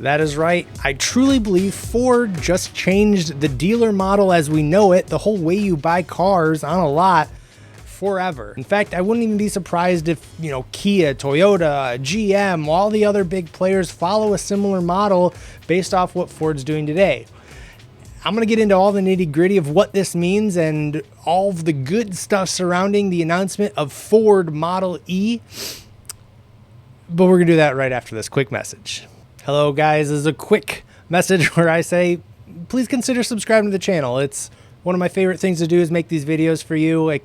That is right. I truly believe Ford just changed the dealer model as we know it, the whole way you buy cars on a lot, forever. In fact, I wouldn't even be surprised if, Kia, Toyota, GM, all the other big players follow a similar model based off what Ford's doing today. I'm going to get into all the nitty-gritty of what this means and all of the good stuff surrounding the announcement of Ford Model E. But we're going to do that right after this quick message. Hello guys, this is a quick message where I say, please consider subscribing to the channel. It's one of my favorite things to do is make these videos for you. I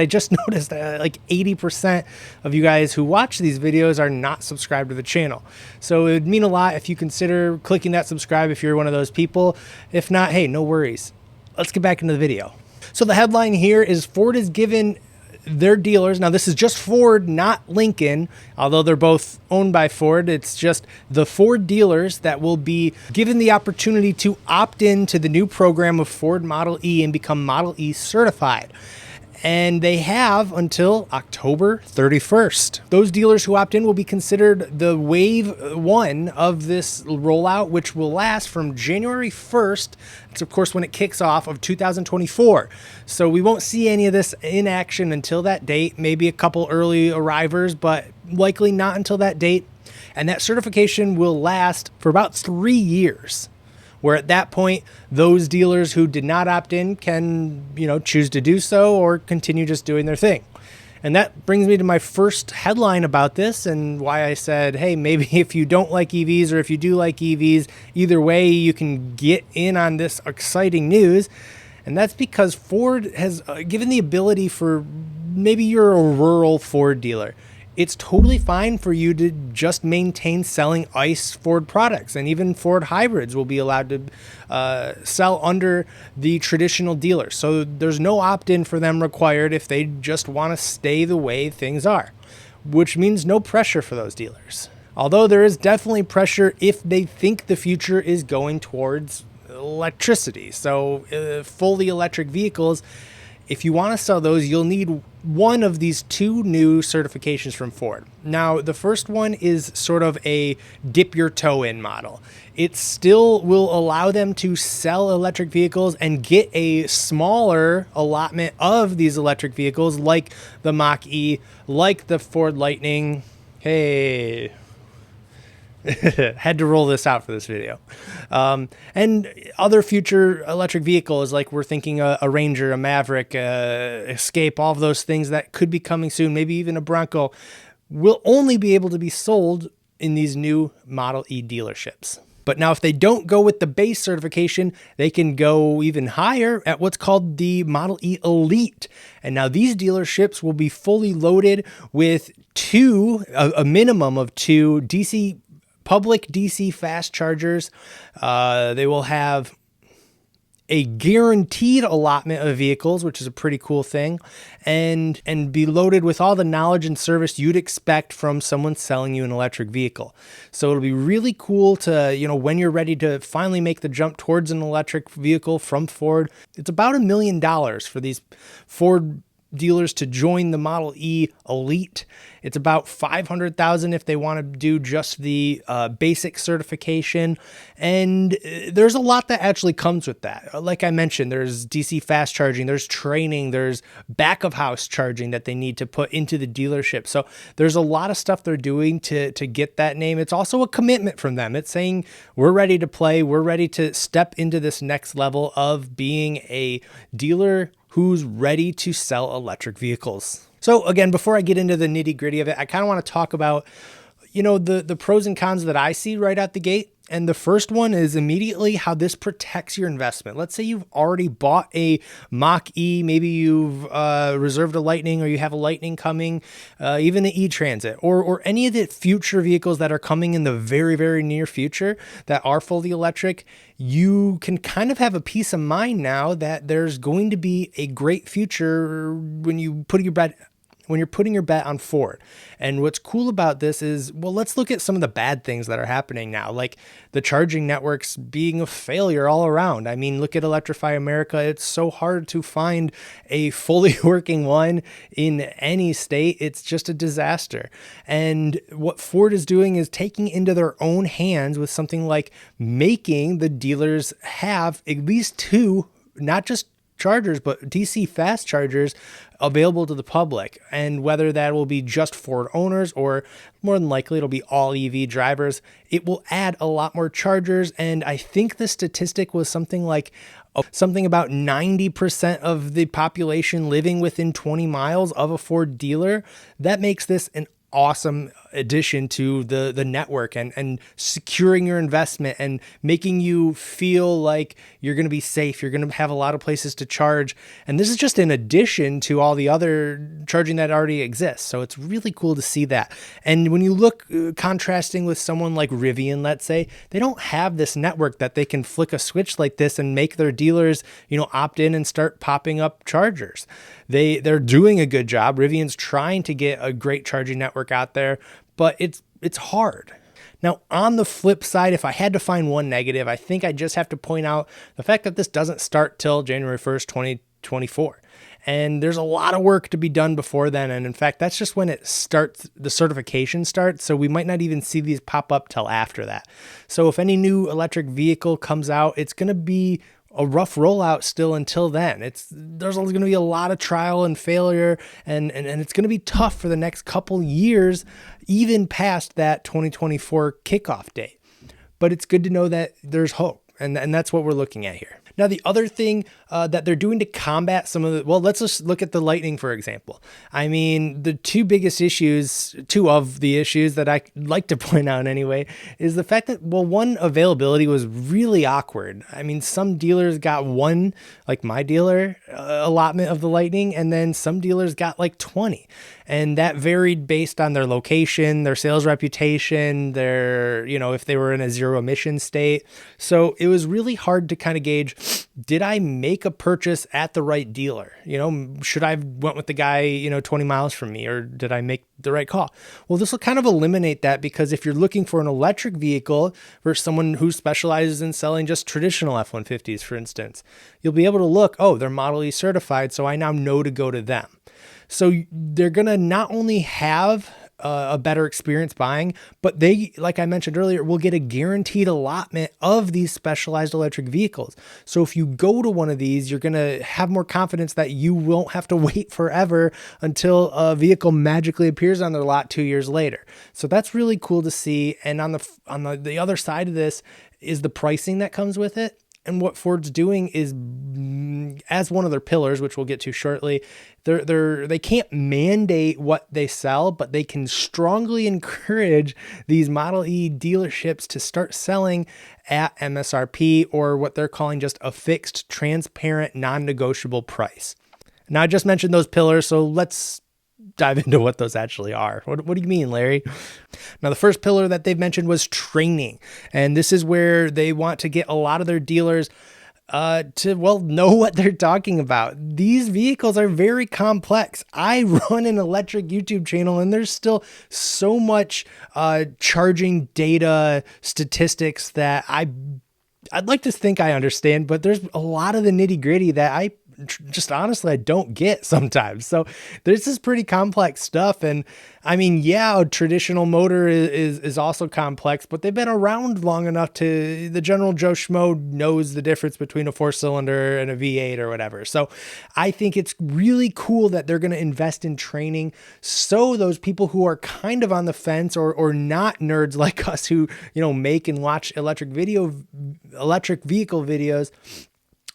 just noticed like 80% of you guys who watch these videos are not subscribed to the channel. So it would mean a lot if you consider clicking that subscribe if you're one of those people. If not, hey, no worries. Let's get back into the video. So the headline here is Ford has given their dealers, now this is just Ford, not Lincoln, although they're both owned by Ford. It's just the Ford dealers that will be given the opportunity to opt in to the new program of Ford Model E and become Model E certified. And they have until October 31st. Those dealers who opt in will be considered the wave one of this rollout, which will last from January 1st. It's of course when it kicks off of 2024. So we won't see any of this in action until that date, maybe a couple early arrivers, but likely not until that date. And that certification will last for about 3 years. Where at that point, those dealers who did not opt in can, choose to do so or continue just doing their thing. And that brings me to my first headline about this and why I said, hey, maybe if you don't like EVs or if you do like EVs, either way, you can get in on this exciting news. And that's because Ford has given the ability for maybe you're a rural Ford dealer. It's totally fine for you to just maintain selling ICE Ford products, and even Ford hybrids will be allowed to sell under the traditional dealers. So there's no opt-in for them required if they just want to stay the way things are, which means no pressure for those dealers. Although there is definitely pressure if they think the future is going towards electricity. So fully electric vehicles, if you want to sell those, you'll need one of these two new certifications from Ford. Now, the first one is sort of a dip your toe in model. It still will allow them to sell electric vehicles and get a smaller allotment of these electric vehicles like the Mach-E, like the Ford Lightning. Hey, had to roll this out for this video. And other future electric vehicles, like we're thinking a Ranger, a Maverick, Escape, all of those things that could be coming soon, maybe even a Bronco, will only be able to be sold in these new Model E dealerships. But now if they don't go with the base certification, they can go even higher at what's called the Model E Elite. And now these dealerships will be fully loaded with a minimum of two public DC fast chargers. They will have a guaranteed allotment of vehicles, which is a pretty cool thing, and be loaded with all the knowledge and service you'd expect from someone selling you an electric vehicle. So it'll be really cool to, when you're ready to finally make the jump towards an electric vehicle from Ford. It's about $1 million for these Ford dealers to join the Model E Elite. It's about $500,000 if they want to do just the basic certification. And there's a lot that actually comes with that. Like I mentioned, there's DC fast charging, there's training, there's back of house charging that they need to put into the dealership. So there's a lot of stuff they're doing to get that name. It's also a commitment from them. It's saying we're ready to play. We're ready to step into this next level of being a dealer who's ready to sell electric vehicles. So again, before I get into the nitty gritty of it, I kind of want to talk about, the pros and cons that I see right out the gate. And the first one is immediately how this protects your investment. Let's say you've already bought a Mach-E, maybe you've reserved a Lightning, or you have a Lightning coming, even the E-Transit, or any of the future vehicles that are coming in the very, very near future that are fully electric. You can kind of have a peace of mind now that there's going to be a great future when you put your when you're putting your bet on Ford. And what's cool about this is, well, let's look at some of the bad things that are happening now, like the charging networks being a failure all around. I mean, look at Electrify America. It's so hard to find a fully working one in any state. It's just a disaster. And what Ford is doing is taking into their own hands with something like making the dealers have at least two, not just chargers, but DC fast chargers available to the public. And whether that will be just Ford owners or more than likely it'll be all EV drivers, it will add a lot more chargers. And I think the statistic was something about 90% of the population living within 20 miles of a Ford dealer. That makes this an awesome addition to the network and securing your investment and making you feel like you're going to be safe. You're going to have a lot of places to charge. And this is just in addition to all the other charging that already exists. So it's really cool to see that. And when you look contrasting with someone like Rivian, let's say, they don't have this network that they can flick a switch like this and make their dealers, opt in and start popping up chargers. They're doing a good job. Rivian's trying to get a great charging network out there, but it's hard. Now, on the flip side, if I had to find one negative, I think I just have to point out the fact that this doesn't start till January 1st, 2024. And there's a lot of work to be done before then. And in fact, that's just when it starts, the certification starts. So we might not even see these pop up till after that. So if any new electric vehicle comes out, it's going to be a rough rollout still until then. There's going to be a lot of trial and failure, and it's going to be tough for the next couple years, even past that 2024 kickoff date. But it's good to know that there's hope, and that's what we're looking at here. Now, the other thing that they're doing to combat some of let's just look at the Lightning, for example. I mean, the two of the issues that I like to point out anyway, is the fact that, one, availability was really awkward. I mean, some dealers got one, like my dealer, allotment of the Lightning, and then some dealers got like 20. And that varied based on their location, their sales reputation, if they were in a zero emission state. So it was really hard to kind of gauge, did I make a purchase at the right dealer? Should I have went with the guy, 20 miles from me, or did I make the right call? Well, this will kind of eliminate that, because if you're looking for an electric vehicle versus someone who specializes in selling just traditional F-150s, for instance, you'll be able to look, they're Model E certified, so I now know to go to them. So they're going to not only have a better experience buying, but they, like I mentioned earlier, will get a guaranteed allotment of these specialized electric vehicles. So if you go to one of these, you're going to have more confidence that you won't have to wait forever until a vehicle magically appears on their lot 2 years later. So that's really cool to see. And on the other side of this is the pricing that comes with it. And what Ford's doing is, as one of their pillars, which we'll get to shortly, they can't mandate what they sell, but they can strongly encourage these Model E dealerships to start selling at MSRP, or what they're calling just a fixed, transparent, non-negotiable price. Now, I just mentioned those pillars, so let's dive into what those actually are. What do you mean, Larry? Now, the first pillar that they've mentioned was training. And this is where they want to get a lot of their dealers to know what they're talking about. These vehicles are very complex. I run an electric YouTube channel, and there's still so much charging data statistics that I'd like to think I understand, but there's a lot of the nitty gritty that I don't get sometimes. So this is pretty complex stuff. And I mean, a traditional motor is also complex, but they've been around long enough the general Joe Schmo knows the difference between a 4-cylinder and a V8 or whatever. So I think it's really cool that they're going to invest in training, so those people who are kind of on the fence or not nerds like us who, make and watch electric vehicle videos,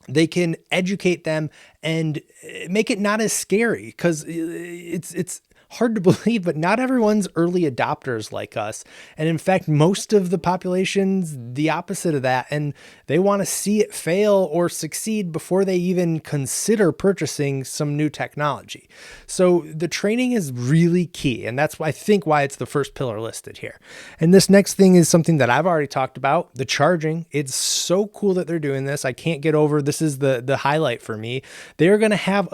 they can educate them and make it not as scary, because it's hard to believe, but not everyone's early adopters like us. And in fact, most of the population's the opposite of that. And they want to see it fail or succeed before they even consider purchasing some new technology. So the training is really key. And that's, I think, why it's the first pillar listed here. And this next thing is something that I've already talked about, the charging. It's so cool that they're doing this. I can't get over, this is the highlight for me. They're going to have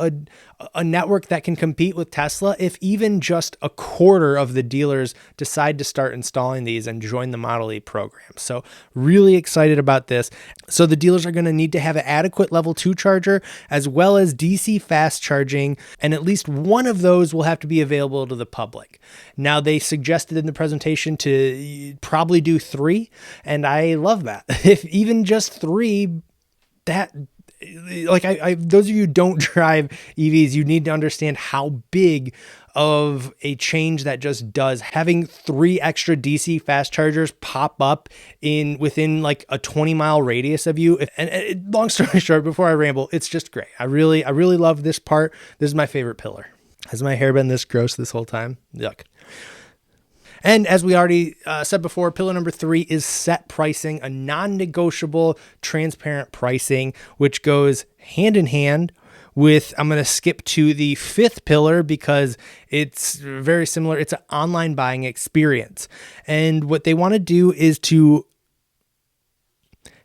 a network that can compete with Tesla if even just a quarter of the dealers decide to start installing these and join the Model E program. So really excited about this. So the dealers are going to need to have an adequate level 2 charger as well as DC fast charging, and at least one of those will have to be available to the public. Now, they suggested in the presentation to probably do 3, and I love that. If even just 3, that, like, those of you who don't drive EVs, you need to understand how big of a change that just does. Having 3 extra DC fast chargers pop up within like a 20-mile radius of you. And long story short, before I ramble, it's just great. I really love this part. This is my favorite pillar. Has my hair been this gross this whole time? Yuck. And as we already said before, pillar number 3 is set pricing, a non-negotiable, transparent pricing, which goes hand in hand with, I'm going to skip to the 5th pillar because it's very similar. It's an online buying experience. And what they want to do is to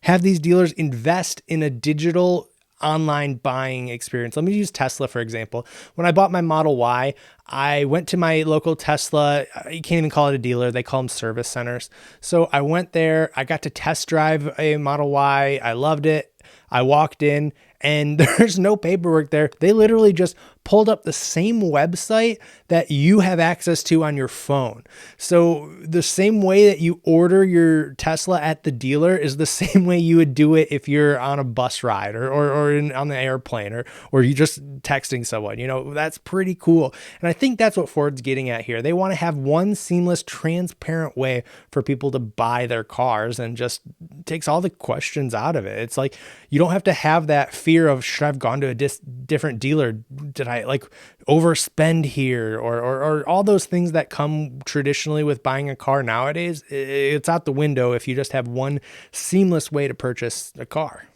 have these dealers invest in a digital online buying experience. Let me use Tesla, for example. When I bought my Model Y, I went to my local Tesla. You can't even call it a dealer. They call them service centers. So I went there. I got to test drive a Model Y. I loved it. I walked in and there's no paperwork there. They literally just pulled up the same website that you have access to on your phone. So the same way that you order your Tesla at the dealer is the same way you would do it if you're on a bus ride or on the airplane or you just texting someone. You know, that's pretty cool. And I think that's what Ford's getting at here. They want to have one seamless, transparent way for people to buy their cars, and just takes all the questions out of it. It's like, you don't have to have that fear of, should I have gone to a different dealer? Did I like overspend here or all those things that come traditionally with buying a car nowadays? It's out the window if you just have one seamless way to purchase a car.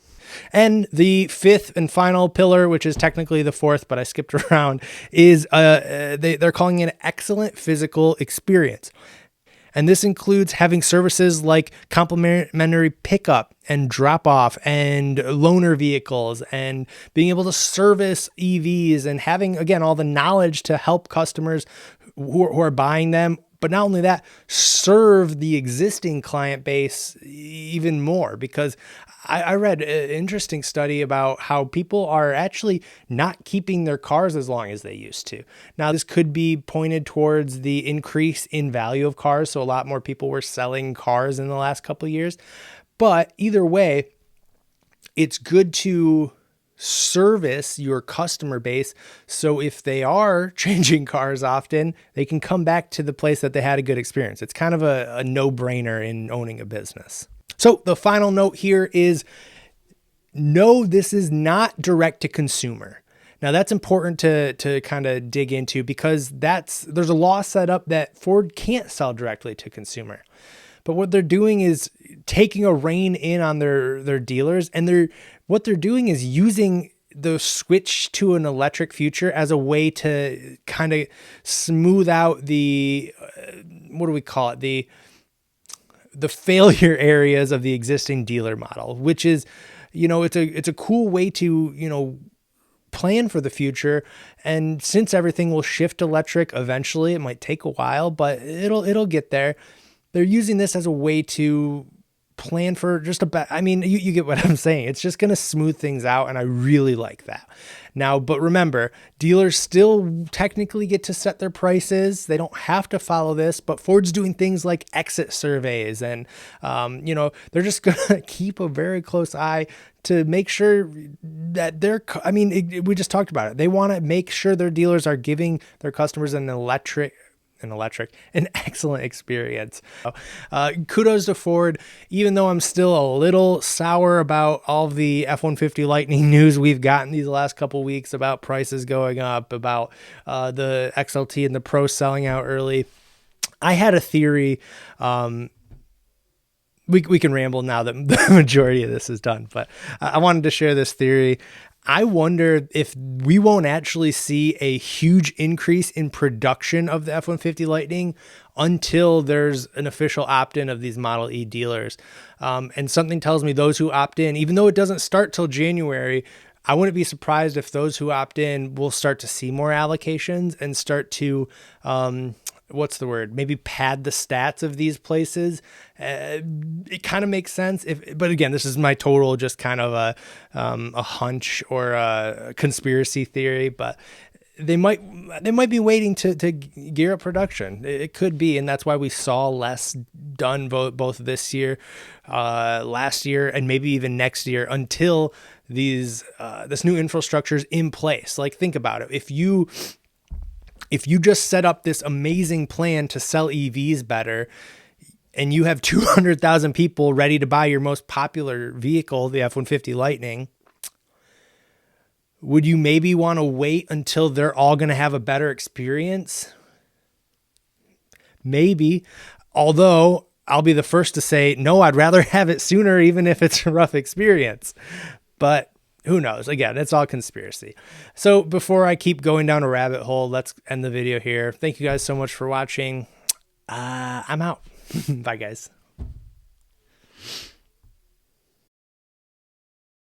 And the 5th and final pillar, which is technically the 4th, but I skipped around, is they're calling it an excellent physical experience. And this includes having services like complimentary pickup and drop off and loaner vehicles, and being able to service EVs, and having, again, all the knowledge to help customers who are buying them. But not only that, serve the existing client base even more, because I read an interesting study about how people are actually not keeping their cars as long as they used to. Now, this could be pointed towards the increase in value of cars. So a lot more people were selling cars in the last couple of years. But either way, it's good to service your customer base. So if they are changing cars often, they can come back to the place that they had a good experience. It's kind of a no-brainer in owning a business. So the final note here is, no, this is not direct to consumer. Now that's important to kind of dig into, because there's a law set up that Ford can't sell directly to consumer. But what they're doing is taking a rein in on their dealers, and what they're doing is using the switch to an electric future as a way to kind of smooth out the, what do we call it? The failure areas of the existing dealer model, which is, it's a cool way to, plan for the future. And since everything will shift electric eventually, it might take a while, but it'll get there. They're using this as a way to plan for just you get what I'm saying. It's just going to smooth things out, and I really like that. Now, but remember, dealers still technically get to set their prices. They don't have to follow this, but Ford's doing things like exit surveys, and they're just going to keep a very close eye to make sure that we just talked about it. They want to make sure their dealers are giving their customers an electric an electric, an excellent experience. Kudos to Ford, even though I'm still a little sour about all of the F-150 Lightning news we've gotten these last couple weeks about prices going up, about the XLT and the Pro selling out early. I had a theory. We can ramble now that the majority of this is done, but I wanted to share this theory. I wonder if we won't actually see a huge increase in production of the F-150 Lightning until there's an official opt-in of these Model E dealers. And something tells me those who opt in, even though it doesn't start till January, I wouldn't be surprised if those who opt in will start to see more allocations and start to, maybe pad the stats of these places. It kind of makes sense. But again, this is my total just kind of a hunch or a conspiracy theory, but they might be waiting to gear up production. It could be, and that's why we saw less done both this year, last year, and maybe even next year until this new infrastructure is in place. Like, think about it. If you just set up this amazing plan to sell EVs better, and you have 200,000 people ready to buy your most popular vehicle, the F-150 Lightning, would you maybe want to wait until they're all going to have a better experience? Maybe. Although I'll be the first to say, no, I'd rather have it sooner, even if it's a rough experience. But who knows? Again, it's all conspiracy. So before I keep going down a rabbit hole, let's end the video here. Thank you guys so much for watching. I'm out. Bye, guys.